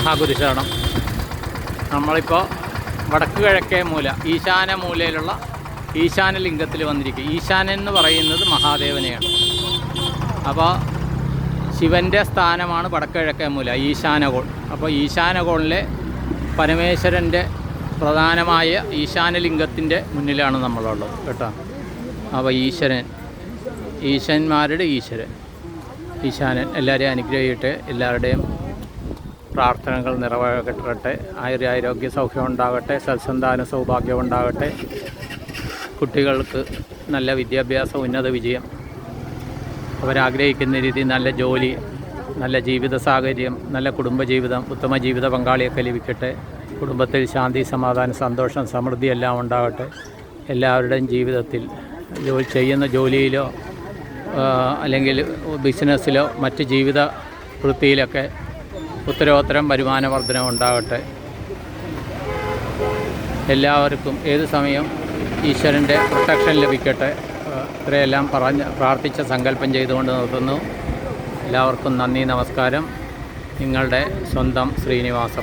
മഹാഗുരുശരണം. നമ്മളിപ്പോൾ വടക്ക് കിഴക്കേ മൂല ഈശാന മൂലയിലുള്ള ഈശാനലിംഗത്തിൽ വന്നിരിക്കുക. ഈശാനൻ എന്ന് പറയുന്നത് മഹാദേവനെയാണ്. അപ്പോൾ ശിവൻ്റെ സ്ഥാനമാണ് വടക്ക് കിഴക്കേ മൂല ഈശാനകോൺ. അപ്പോൾ ഈശാനകോണിലെ പരമേശ്വരൻ്റെ പ്രധാനമായ ഈശാനലിംഗത്തിൻ്റെ മുന്നിലാണ് നമ്മളുള്ളത് കേട്ടോ. അപ്പോൾ ഈശ്വരന്മാരുടെ ഈശാനൻ എല്ലാവരെയും അനുഗ്രഹിക്കട്ടെ. എല്ലാവരുടെയും പ്രാർത്ഥനകൾ നിറവേറട്ടെ. ആരോഗ്യ സൗഖ്യം ഉണ്ടാകട്ടെ. സത്സന്താന സൗഭാഗ്യം ഉണ്ടാകട്ടെ. കുട്ടികൾക്ക് നല്ല വിദ്യാഭ്യാസം, ഉന്നത വിജയം, അവരാഗ്രഹിക്കുന്ന രീതി, നല്ല ജോലി, നല്ല ജീവിത സാഹചര്യം, നല്ല കുടുംബജീവിതം, ഉത്തമ ജീവിത പങ്കാളിയൊക്കെ ലഭിക്കട്ടെ. കുടുംബത്തിൽ ശാന്തി, സമാധാനം, സന്തോഷം, സമൃദ്ധി എല്ലാം ഉണ്ടാകട്ടെ. എല്ലാവരുടെയും ജീവിതത്തിൽ ചെയ്യുന്ന ജോലിയിലോ അല്ലെങ്കിൽ ബിസിനസ്സിലോ മറ്റ് ജീവിത വൃത്തിയിലൊക്കെ ഉത്തരോത്തരം വരുമാന വർധന ഉണ്ടാകട്ടെ. എല്ലാവർക്കും ഏത് സമയം ഈശ്വരൻ്റെ പ്രൊട്ടക്ഷൻ ലഭിക്കട്ടെ. ഇത്രയെല്ലാം പ്രാർത്ഥിച്ച സങ്കല്പം ചെയ്തുകൊണ്ട് നിർത്തുന്നു. എല്ലാവർക്കും നന്ദി, നമസ്കാരം. നിങ്ങളുടെ സ്വന്തം ശ്രീനിവാസം.